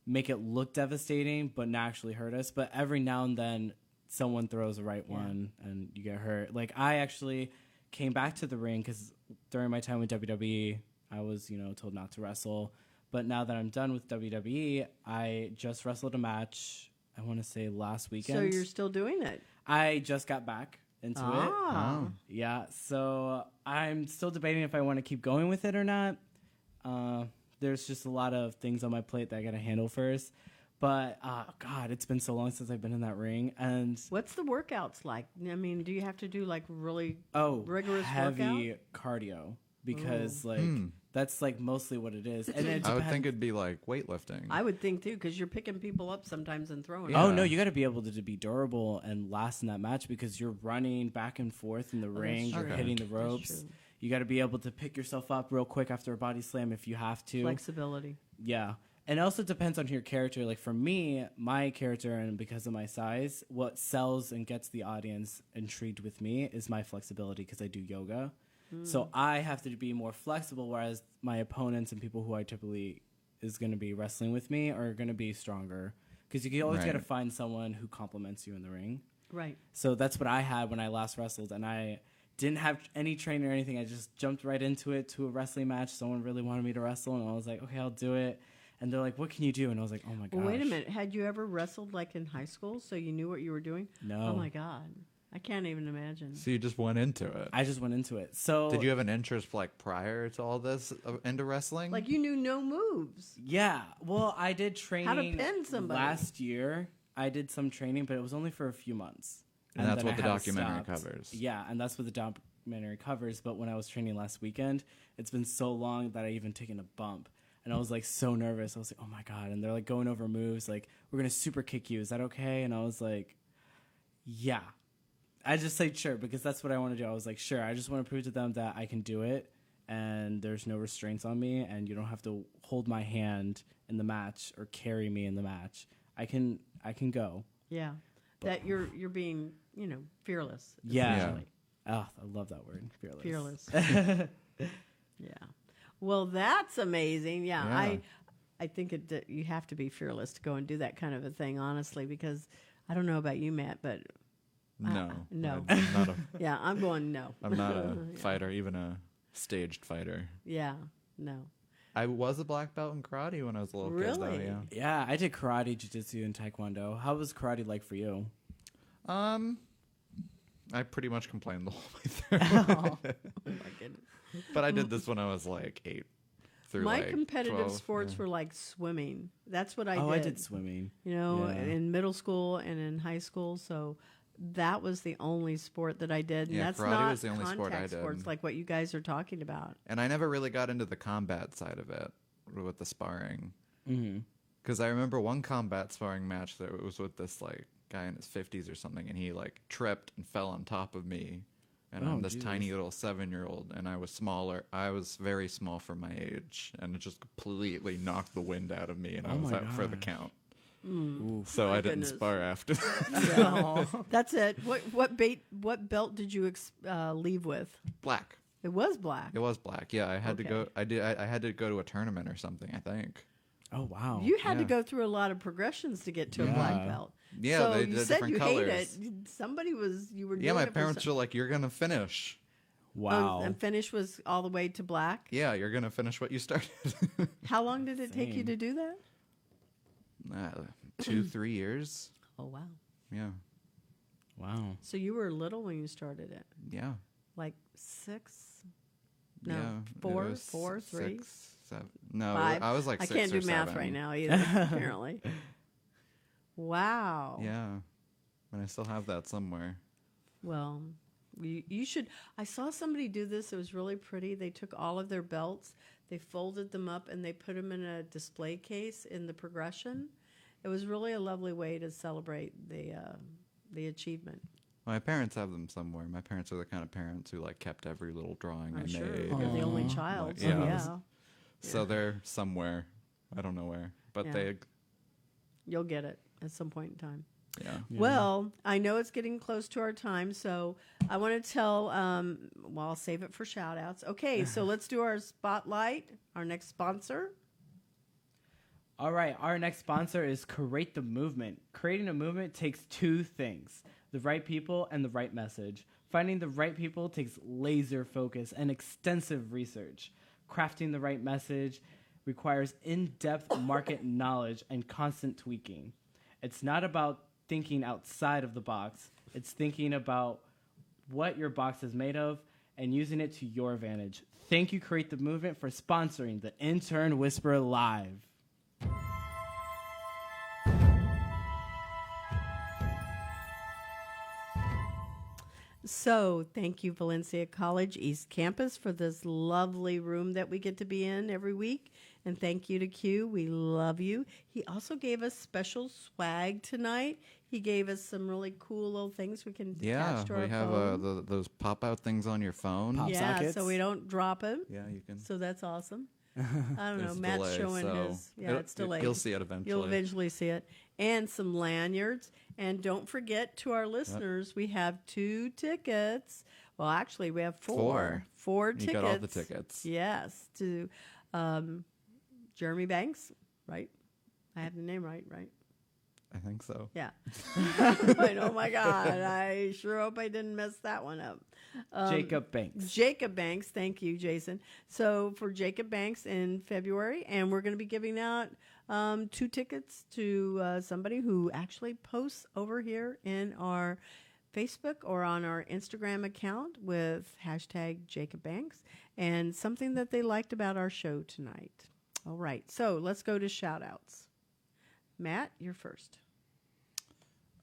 Speaker 3: make it look devastating, but not actually hurt us. But every now and then, someone throws the right one, and you get hurt. Like, I actually came back to the ring because during my time with WWE, I was, you know, told not to wrestle. But now that I'm done with WWE, I just wrestled a match, I want to say last weekend.
Speaker 1: So you're still doing it?
Speaker 3: I just got back into it.
Speaker 2: Oh.
Speaker 3: Yeah, so I'm still debating if I want to keep going with it or not. There's just a lot of things on my plate that I got to handle first. But, God, it's been so long since I've been in that ring. And
Speaker 1: What's the workouts like? I mean, do you have to do like really rigorous
Speaker 3: heavy
Speaker 1: workout?
Speaker 3: cardio, because that's like mostly what it is. And
Speaker 2: I would think it'd be like weightlifting.
Speaker 1: I would think too, because you're picking people up sometimes and throwing.
Speaker 2: Yeah.
Speaker 3: Oh, no, you got to be able to be durable and last in that match, because you're running back and forth in the ring. You're
Speaker 2: true.
Speaker 3: hitting the
Speaker 1: That's
Speaker 3: ropes.
Speaker 1: true.
Speaker 3: You got to be able to pick yourself up real quick after a body slam if you have to.
Speaker 1: Flexibility.
Speaker 3: Yeah. And it also depends on your character. Like, for me, my character, and because of my size, what sells and gets the audience intrigued with me is my flexibility, because I do yoga. So I have to be more flexible, whereas my opponents and people who I typically is going to be wrestling with me are going to be stronger, because you always
Speaker 2: Right.
Speaker 3: got to find someone who complements you in the ring.
Speaker 1: Right.
Speaker 3: So that's what I had when I last wrestled, and I didn't have any training or anything. I just jumped right into it, to a wrestling match. Someone really wanted me to wrestle, and I was like, okay, I'll do it. And they're like, what can you do? And I was like, oh my gosh.
Speaker 1: Well, wait a minute. Had you ever wrestled like in high school, so you knew what you were doing?
Speaker 3: No.
Speaker 1: Oh my God, I can't even imagine.
Speaker 2: So you just went into it.
Speaker 3: I just went into it. So
Speaker 2: Did you have an interest like prior to all this into wrestling?
Speaker 1: Like you knew no moves.
Speaker 3: Yeah. Well, I did training
Speaker 1: pin somebody.
Speaker 3: last year. I did some training, but it was only for a few months.
Speaker 2: And that's
Speaker 3: then
Speaker 2: what
Speaker 3: I
Speaker 2: the
Speaker 3: had to
Speaker 2: documentary
Speaker 3: stop.
Speaker 2: covers.
Speaker 3: Yeah, and that's what the documentary covers. But when I was training last weekend, it's been so long that I even taken a bump. And I was like so nervous. I was like, oh my God. And they're like going over moves. Like, we're going to super kick you. Is that okay? And I was like, yeah. I just said sure, because that's what I want to do. I was like, sure. I just want to prove to them that I can do it. And there's no restraints on me. And you don't have to hold my hand in the match or carry me in the match. I can go.
Speaker 1: Yeah, that you're being fearless.
Speaker 3: Yeah.
Speaker 1: essentially.
Speaker 3: Oh, I love that word. Fearless.
Speaker 1: Fearless. Yeah. Well, that's amazing. Yeah,
Speaker 2: Yeah.
Speaker 1: I think you have to be fearless to go and do that kind of a thing, honestly, because I don't know about you, Matt, but
Speaker 2: No.
Speaker 1: no.
Speaker 2: I'm not a,
Speaker 1: yeah, I'm going no.
Speaker 2: I'm not a fighter, even a staged fighter.
Speaker 1: Yeah, no.
Speaker 2: I was a black belt in karate when I was a little kid, though,
Speaker 1: Really?
Speaker 2: yeah.
Speaker 3: Yeah, I did karate, jiu-jitsu, and taekwondo. How was karate like for you?
Speaker 2: I pretty much complained the whole way through.
Speaker 1: Oh my goodness.
Speaker 2: But I did this when I was like 8 through
Speaker 1: My
Speaker 2: like
Speaker 1: competitive
Speaker 2: 12.
Speaker 1: sports were like swimming. That's what I
Speaker 3: Oh,
Speaker 1: did.
Speaker 3: I did swimming.
Speaker 1: You know,
Speaker 3: Yeah.
Speaker 1: in middle school and in high school. So that was the only sport that I did. And
Speaker 2: Yeah,
Speaker 1: that's
Speaker 2: karate
Speaker 1: not
Speaker 2: was the only sport I
Speaker 1: contact
Speaker 2: did.
Speaker 1: sports like what you guys are talking about.
Speaker 2: And I never really got into the combat side of it with the sparring.
Speaker 3: Mm-hmm.
Speaker 2: Because I remember one combat sparring match that was with this like guy in his 50s or something, and he like tripped and fell on top of me. And I'm this
Speaker 3: Jesus.
Speaker 2: tiny little 7-year-old, and I was smaller. I was very small for my age, and it just completely knocked the wind out of me, and I
Speaker 3: Oh
Speaker 2: was
Speaker 3: my
Speaker 2: out for the
Speaker 3: gosh.
Speaker 2: count.
Speaker 3: Oof.
Speaker 2: So
Speaker 1: My
Speaker 2: I didn't
Speaker 1: goodness.
Speaker 2: spar after.
Speaker 1: Yeah. That's it. What belt did you leave with?
Speaker 2: Black.
Speaker 1: It was black.
Speaker 2: It was black. Yeah, I had to go.
Speaker 1: Okay.
Speaker 2: I had to go to a tournament or something, I think.
Speaker 3: Oh, wow.
Speaker 1: You had to
Speaker 2: Yeah.
Speaker 1: go through a lot of progressions to get to a
Speaker 3: Yeah.
Speaker 1: black belt.
Speaker 2: Yeah,
Speaker 1: so
Speaker 2: they
Speaker 1: you
Speaker 2: did
Speaker 1: said
Speaker 2: different
Speaker 1: you
Speaker 2: colors.
Speaker 1: hate it. Somebody was you were.
Speaker 2: Yeah,
Speaker 1: doing
Speaker 2: my
Speaker 1: it for
Speaker 2: parents
Speaker 1: some-
Speaker 2: were like, "You're gonna finish."
Speaker 3: Wow.
Speaker 1: And finish was all the way to black.
Speaker 2: Yeah, you're gonna finish what you started.
Speaker 1: How long did it take you
Speaker 3: Same.
Speaker 1: to do that?
Speaker 2: 2-3 years.
Speaker 1: Oh wow!
Speaker 2: Yeah,
Speaker 3: Wow.
Speaker 1: So you were little when you started it,
Speaker 2: yeah,
Speaker 1: like 6? No,
Speaker 2: yeah. It
Speaker 1: 4,
Speaker 2: was
Speaker 1: 4, 3,
Speaker 2: 6, 7. No,
Speaker 1: 5.
Speaker 2: I was like
Speaker 1: I
Speaker 2: 6
Speaker 1: can't
Speaker 2: or
Speaker 1: do math
Speaker 2: 7.
Speaker 1: right now either. Apparently. Wow.
Speaker 2: Yeah, and I still have that somewhere.
Speaker 1: Well, you should. I saw somebody do this. It was really pretty. They took all of their belts, they folded them up, and they put them in a display case in the progression. It was really a lovely way to celebrate the achievement.
Speaker 2: My parents have them somewhere. My parents are the kind of parents who like kept every little drawing I
Speaker 1: I'm sure
Speaker 2: made.
Speaker 1: you're the
Speaker 2: and,
Speaker 1: only
Speaker 3: Aw.
Speaker 1: child.
Speaker 2: Like,
Speaker 1: So
Speaker 2: yeah.
Speaker 1: yeah,
Speaker 2: So they're somewhere. I don't know where, but
Speaker 1: Yeah.
Speaker 2: they.
Speaker 1: you'll get it at some point in time.
Speaker 2: Yeah.
Speaker 3: Yeah.
Speaker 1: Well, I know it's getting close to our time, so I want to tell, well, I'll save it for shout outs. Okay, so let's do our spotlight, our next sponsor.
Speaker 3: All right, our next sponsor is Create the Movement. Creating a movement takes 2 things, the right people and the right message. Finding the right people takes laser focus and extensive research. Crafting the right message requires in-depth market knowledge and constant tweaking. It's not about thinking outside of the box. It's thinking about what your box is made of and using it to your advantage. Thank you, Create the Movement, for sponsoring the Intern Whisperer Live.
Speaker 1: So, thank you, Valencia College East Campus, for this lovely room that we get to be in every week. And thank you to Q. We love you. He also gave us special swag tonight. He gave us some really cool little things we can
Speaker 2: Yeah,
Speaker 1: attach to our
Speaker 2: we have
Speaker 1: phone.
Speaker 2: those pop-out things on your phone.
Speaker 3: Pop
Speaker 1: Yeah,
Speaker 3: sockets.
Speaker 1: so we don't drop them.
Speaker 2: Yeah, you can.
Speaker 1: So that's awesome. I don't know.
Speaker 2: There's a
Speaker 1: Matt's
Speaker 2: delay,
Speaker 1: showing
Speaker 2: so
Speaker 1: his. Yeah, it's delayed.
Speaker 2: You'll see it eventually.
Speaker 1: You'll eventually see it. And some lanyards. And don't forget, to our listeners, we have 2 tickets. Well, actually, we have 4. 4
Speaker 2: You
Speaker 1: tickets.
Speaker 2: got all the tickets.
Speaker 1: Yes, to Jeremy Banks, right? I have the name right?
Speaker 2: I think so.
Speaker 1: Yeah. Oh, my God. I sure hope I didn't mess that one up.
Speaker 3: Jacob Banks.
Speaker 1: Jacob Banks. Thank you, Jason. So for Jacob Banks in February, and we're going to be giving out 2 tickets to somebody who actually posts over here in our Facebook or on our Instagram account with hashtag Jacob Banks and something that they liked about our show tonight. All right. So let's go to shout outs. Matt, you're first.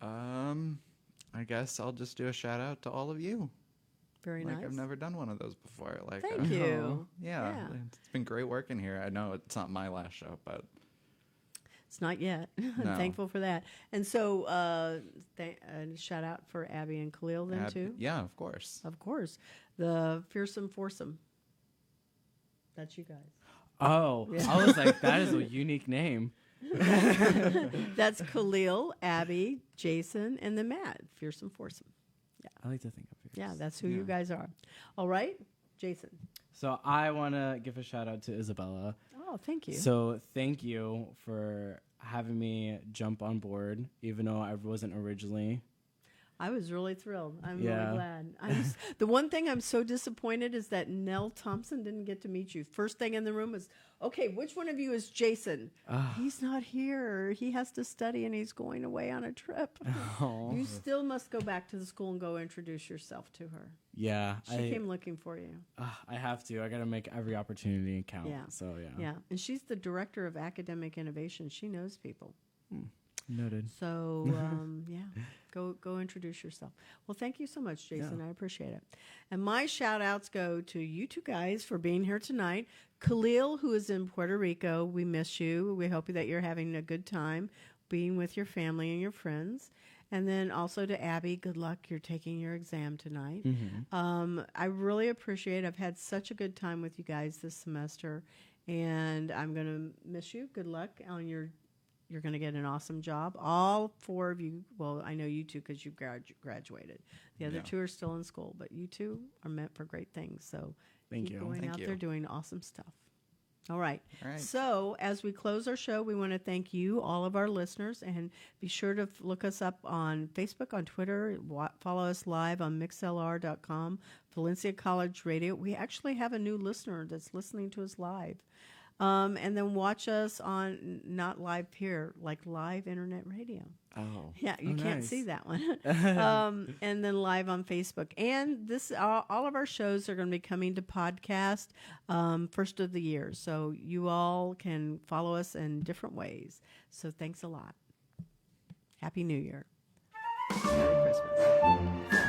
Speaker 2: I guess I'll just do a shout out to all of you.
Speaker 1: Very
Speaker 2: Like
Speaker 1: nice.
Speaker 2: I've never done one of those before. Like
Speaker 1: Thank you.
Speaker 2: Yeah,
Speaker 1: Yeah.
Speaker 2: it's been great working here. I know it's not my last show, but
Speaker 1: It's not yet. I'm
Speaker 2: No.
Speaker 1: thankful for that. And so, shout out for Abby and Khalil then too.
Speaker 2: Yeah, of course.
Speaker 1: Of course, the fearsome foursome. That's you guys.
Speaker 3: Oh, I was like, that is a unique name.
Speaker 1: That's Khalil, Abby, Jason, and then Matt. Fearsome foursome.
Speaker 3: I like to think of it.
Speaker 1: Yeah, that's who you guys are. All right, Jason.
Speaker 3: So I want to give a shout out to Isabella.
Speaker 1: Oh, thank you.
Speaker 3: So thank you for having me jump on board, even though I wasn't originally.
Speaker 1: I was really thrilled. I'm
Speaker 3: Yeah.
Speaker 1: really glad. The one thing I'm so disappointed is that Nell Thompson didn't get to meet you. First thing in the room was, okay, which one of you is Jason? He's not here. He has to study and he's going away on a trip.
Speaker 3: Oh.
Speaker 1: You still must go back to the school and go introduce yourself to her.
Speaker 3: Yeah.
Speaker 1: She came looking for you.
Speaker 3: I have to. I got to make every opportunity count.
Speaker 1: Yeah.
Speaker 3: So, yeah.
Speaker 1: Yeah. And she's the director of academic innovation. She knows people.
Speaker 3: Noted.
Speaker 1: So, go introduce yourself. Well, thank you so much, Jason.
Speaker 3: Yeah.
Speaker 1: I appreciate it. And my shout outs go to you two guys for being here tonight. Khalil, who is in Puerto Rico, we miss you. We hope that you're having a good time being with your family and your friends. And then also to Abby, good luck. You're taking your exam tonight. I really appreciate it. I've had such a good time with you guys this semester, and I'm going to miss you. Good luck on you're going to get an awesome job. All four of you, well, I know you two because you graduated. The other two are still in school, but you two are meant for great things. So
Speaker 3: Thank
Speaker 1: keep
Speaker 3: you.
Speaker 1: going
Speaker 2: Thank
Speaker 1: out
Speaker 2: you.
Speaker 1: there doing awesome stuff. All right.
Speaker 2: All right.
Speaker 1: So as we close our show, we want to thank you, all of our listeners, and be sure to look us up on Facebook, on Twitter, follow us live on mixlr.com, Valencia College Radio. We actually have a new listener that's listening to us live. And then watch us on, not live here, like live internet radio.
Speaker 3: Oh.
Speaker 1: Yeah, you can't
Speaker 3: nice.
Speaker 1: see that one. And then live on Facebook. And this, all of our shows are going to be coming to podcast first of the year. So you all can follow us in different ways. So thanks a lot. Happy New Year. Merry Christmas.